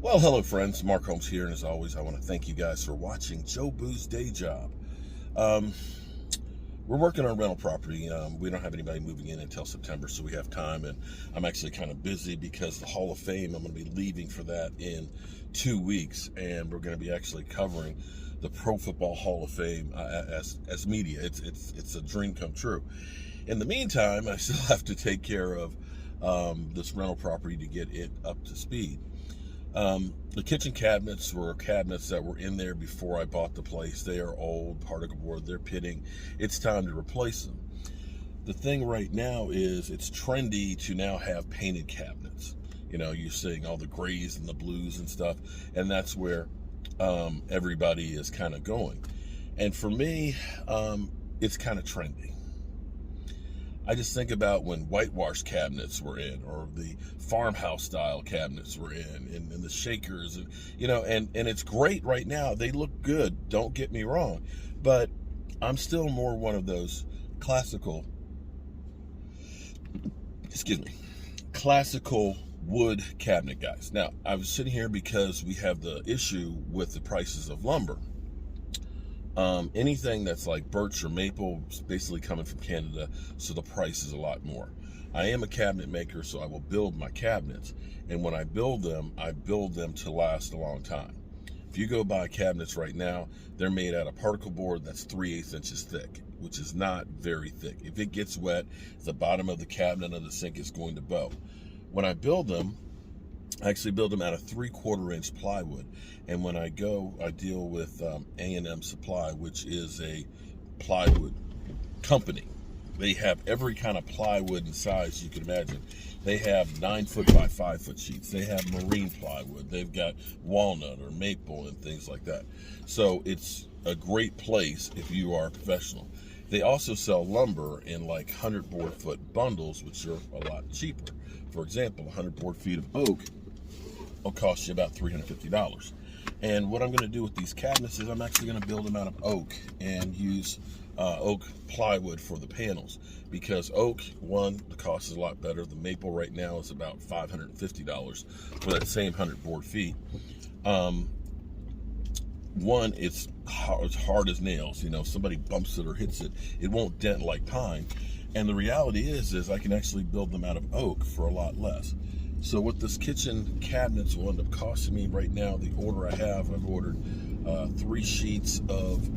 Well, hello friends, Mark Holmes here, and as always, I want to thank you guys for watching Joe Boo's Day Job. We're working on rental property. We don't have anybody moving in until September, so we have time, and I'm actually kind of busy because the Hall of Fame, I'm going to be leaving for that in 2 weeks, and we're going to be actually covering the Pro Football Hall of Fame as media. It's a dream come true. In the meantime, I still have to take care of this rental property to get it up to speed. The kitchen cabinets were cabinets that were in there before I bought the place. They are old, particle board, they're pitting. It's time to replace them. The thing right now is it's trendy to now have painted cabinets. You know, you're seeing all the grays and the blues and stuff, and that's where everybody is kind of going. And for me, it's kind of trendy. I just think about when whitewash cabinets were in, or the farmhouse style cabinets were in, and the shakers, and you know, and it's great right now. They look good, don't get me wrong, but I'm still more one of those classical wood cabinet guys. Now, I was sitting here because we have the issue with the prices of lumber. Anything that's like birch or maple is basically coming from Canada, so the price is a lot more. I am a cabinet maker, so I will build my cabinets, and when I build them to last a long time. If you go buy cabinets right now, they're made out of particle board that's 3/8 inches thick, which is not very thick. If it gets wet, the bottom of the cabinet of the sink is going to bow. When I build them, I actually build them out of 3/4 inch plywood, and when I deal with A&M Supply, which is a plywood company. They have every kind of plywood and size you can imagine. They have 9 foot by 5 foot sheets. They have marine plywood. They've got walnut or maple and things like that. So it's a great place if you are a professional. They also sell lumber in like 100 board foot bundles, which are a lot cheaper. For example, 100 board feet of oak will cost you about $350. And what I'm going to do with these cabinets is I'm actually going to build them out of oak and use oak plywood for the panels, because oak, one, the cost is a lot better. The maple right now is about $550 for that same 100 board feet. One, it's hard as nails. You know, if somebody bumps it or hits it, it won't dent like pine. And the reality is I can actually build them out of oak for a lot less. So what this kitchen cabinets will end up costing me right now, the order I've ordered 3 sheets of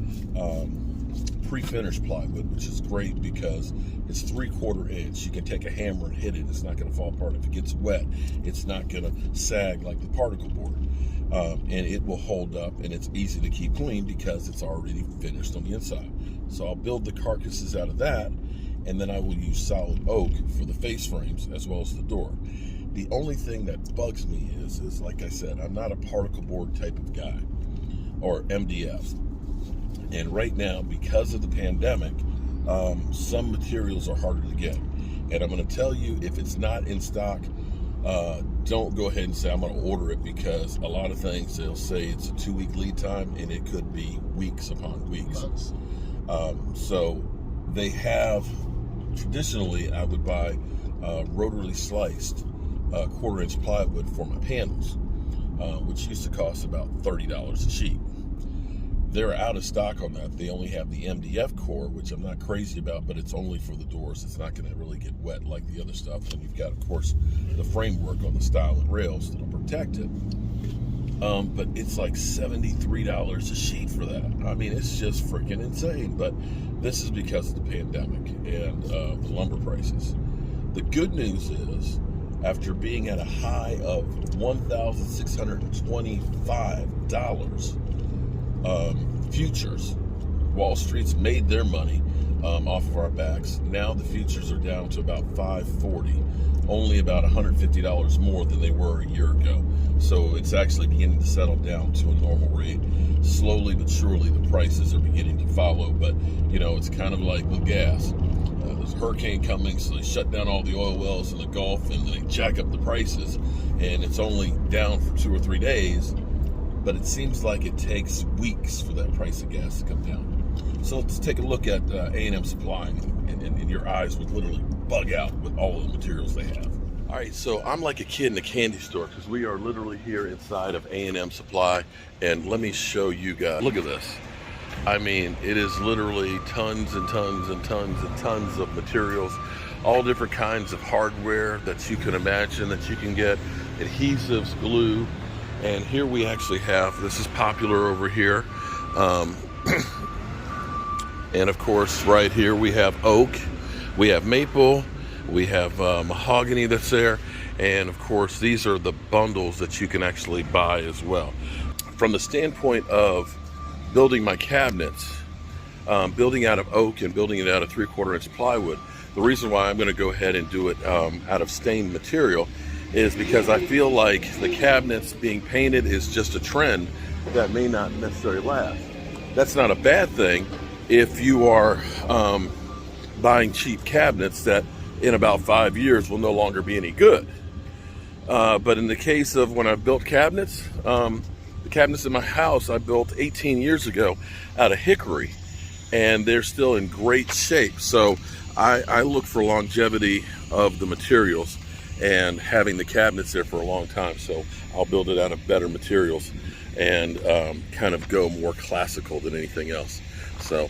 pre-finished plywood, which is great because it's 3/4 inch. You can take a hammer and hit it. It's not going to fall apart. If it gets wet, it's not going to sag like the particle board. And it will hold up, and it's easy to keep clean because it's already finished on the inside. So I'll build the carcasses out of that, and then I will use solid oak for the face frames as well as the door. The only thing that bugs me is like I said, I'm not a particle board type of guy, or MDF. And right now, because of the pandemic, some materials are harder to get. And I'm going to tell you, if it's not in stock, don't go ahead and say I'm going to order it, because a lot of things they'll say it's a 2-week lead time, and it could be weeks upon weeks. So they have, traditionally I would buy rotorily sliced 1/4 inch plywood for my panels, which used to cost about $30 a sheet. They're out of stock on that. They only have the MDF core, which I'm not crazy about, but it's only for the doors. It's not going to really get wet like the other stuff. And you've got, of course, the framework on the stile and rails that'll protect it. But it's like $73 a sheet for that. I mean, it's just freaking insane. But this is because of the pandemic and the lumber prices. The good news is, after being at a high of $1,625 futures, Wall Street's made their money off of our backs. Now the futures are down to about $540, only about $150 more than they were a year ago. So it's actually beginning to settle down to a normal rate. Slowly but surely the prices are beginning to follow, but you know, it's kind of like with gas. There's a hurricane coming, so they shut down all the oil wells in the Gulf, and they jack up the prices, and it's only down for 2 or 3 days, but it seems like it takes weeks for that price of gas to come down. So let's take a look at A&M Supply, and your eyes would literally bug out with all of the materials they have. All right, so I'm like a kid in a candy store because we are literally here inside of A&M Supply, and let me show you guys. Look at this. I mean, it is literally tons and tons and tons and tons of materials, all different kinds of hardware that you can imagine that you can get, adhesives, glue, and here we actually have, this is popular over here, and of course right here we have oak, we have maple, we have mahogany that's there, and of course these are the bundles that you can actually buy as well. From the standpoint of building my cabinets, building out of oak and building it out of 3/4 inch plywood, the reason why I'm going to go ahead and do it out of stained material is because I feel like the cabinets being painted is just a trend that may not necessarily last. That's not a bad thing if you are buying cheap cabinets that in about 5 years will no longer be any good. But in the case of when I built cabinets, the cabinets in my house I built 18 years ago out of hickory, and they're still in great shape. So I look for longevity of the materials and having the cabinets there for a long time. So I'll build it out of better materials and kind of go more classical than anything else. So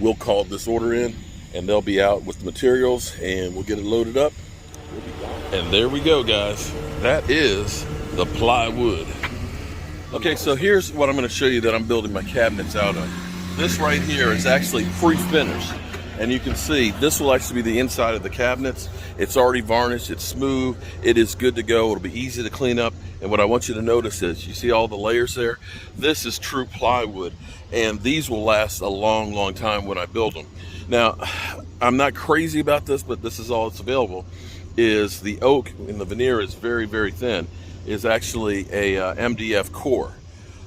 we'll call this order in, and they'll be out with the materials, and we'll get it loaded up. We'll be gone. And there we go, guys. That is the plywood. Okay, so here's what I'm going to show you that I'm building my cabinets out of. This right here is actually pre-finished, and you can see this will actually be the inside of the cabinets. It's already varnished, it's smooth, it is good to go, it'll be easy to clean up. And what I want you to notice is, you see all the layers there? This is true plywood, and these will last a long, long time when I build them. Now, I'm not crazy about this, but this is all that's available, is the oak, and the veneer is very, very thin, is actually a MDF core.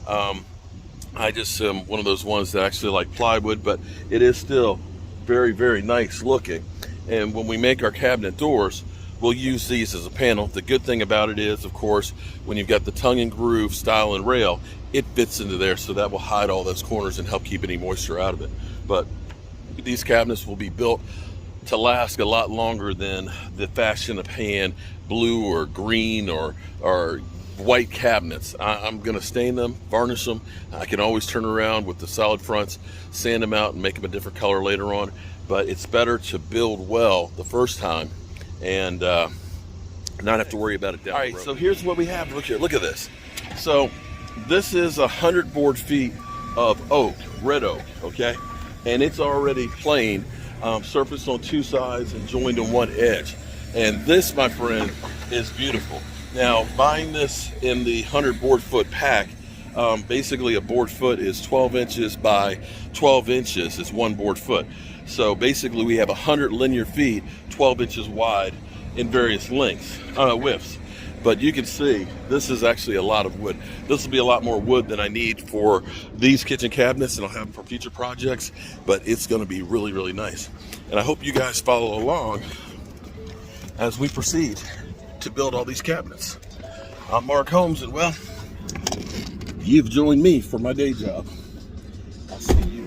I just am one of those ones that actually like plywood, but it is still very, very nice looking. And when we make our cabinet doors, we'll use these as a panel. The good thing about it is, of course, when you've got the tongue and groove style and rail, it fits into there, so that will hide all those corners and help keep any moisture out of it. But these cabinets will be built to last a lot longer than the fashion of pan blue or green or white cabinets. I'm gonna stain them, varnish them. I can always turn around with the solid fronts, sand them out and make them a different color later on. But it's better to build well the first time and not have to worry about it down the road. All right, so here's what we have. Look here, look at this. So this is 100 board feet of oak, red oak, okay? And it's already planed, surfaced on two sides and joined on one edge. And this, my friend, is beautiful. Now, buying this in the 100 board foot pack, basically a board foot is 12 inches by 12 inches is one board foot. So basically we have 100 linear feet, 12 inches wide in various lengths, widths. But you can see this is actually a lot of wood. This will be a lot more wood than I need for these kitchen cabinets, and I'll have them for future projects, but it's gonna be really, really nice. And I hope you guys follow along as we proceed to build all these cabinets. I'm Mark Holmes, and well, you've joined me for my day job. I'll see you.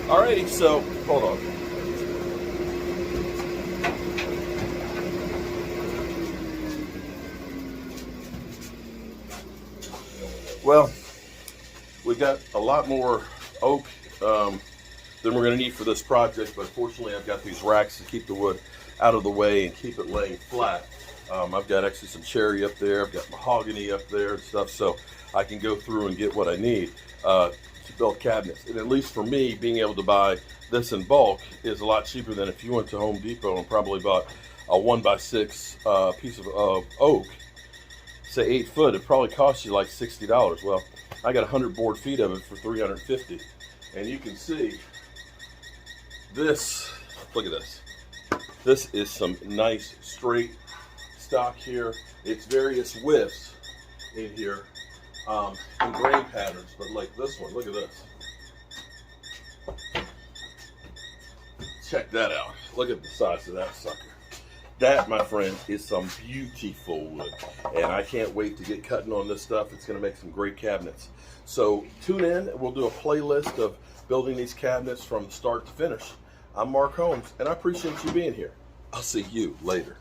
Alrighty, so hold on. Well, we've got a lot more oak than we're going to need for this project, but fortunately I've got these racks to keep the wood out of the way and keep it laying flat. I've got actually some cherry up there, I've got mahogany up there and stuff, so I can go through and get what I need to build cabinets. And at least for me, being able to buy this in bulk is a lot cheaper than if you went to Home Depot and probably bought a 1x6 piece of oak, say 8 foot. It probably costs you like $60. Well, I got 100 board feet of it for $350. And you can see this, look at this. This is some nice straight stock here. It's various widths in here, and grain patterns. But like this one, look at this. Check that out. Look at the size of that sucker. That, my friend, is some beautiful wood. And I can't wait to get cutting on this stuff. It's going to make some great cabinets. So tune in. We'll do a playlist of building these cabinets from start to finish. I'm Mark Holmes, and I appreciate you being here. I'll see you later.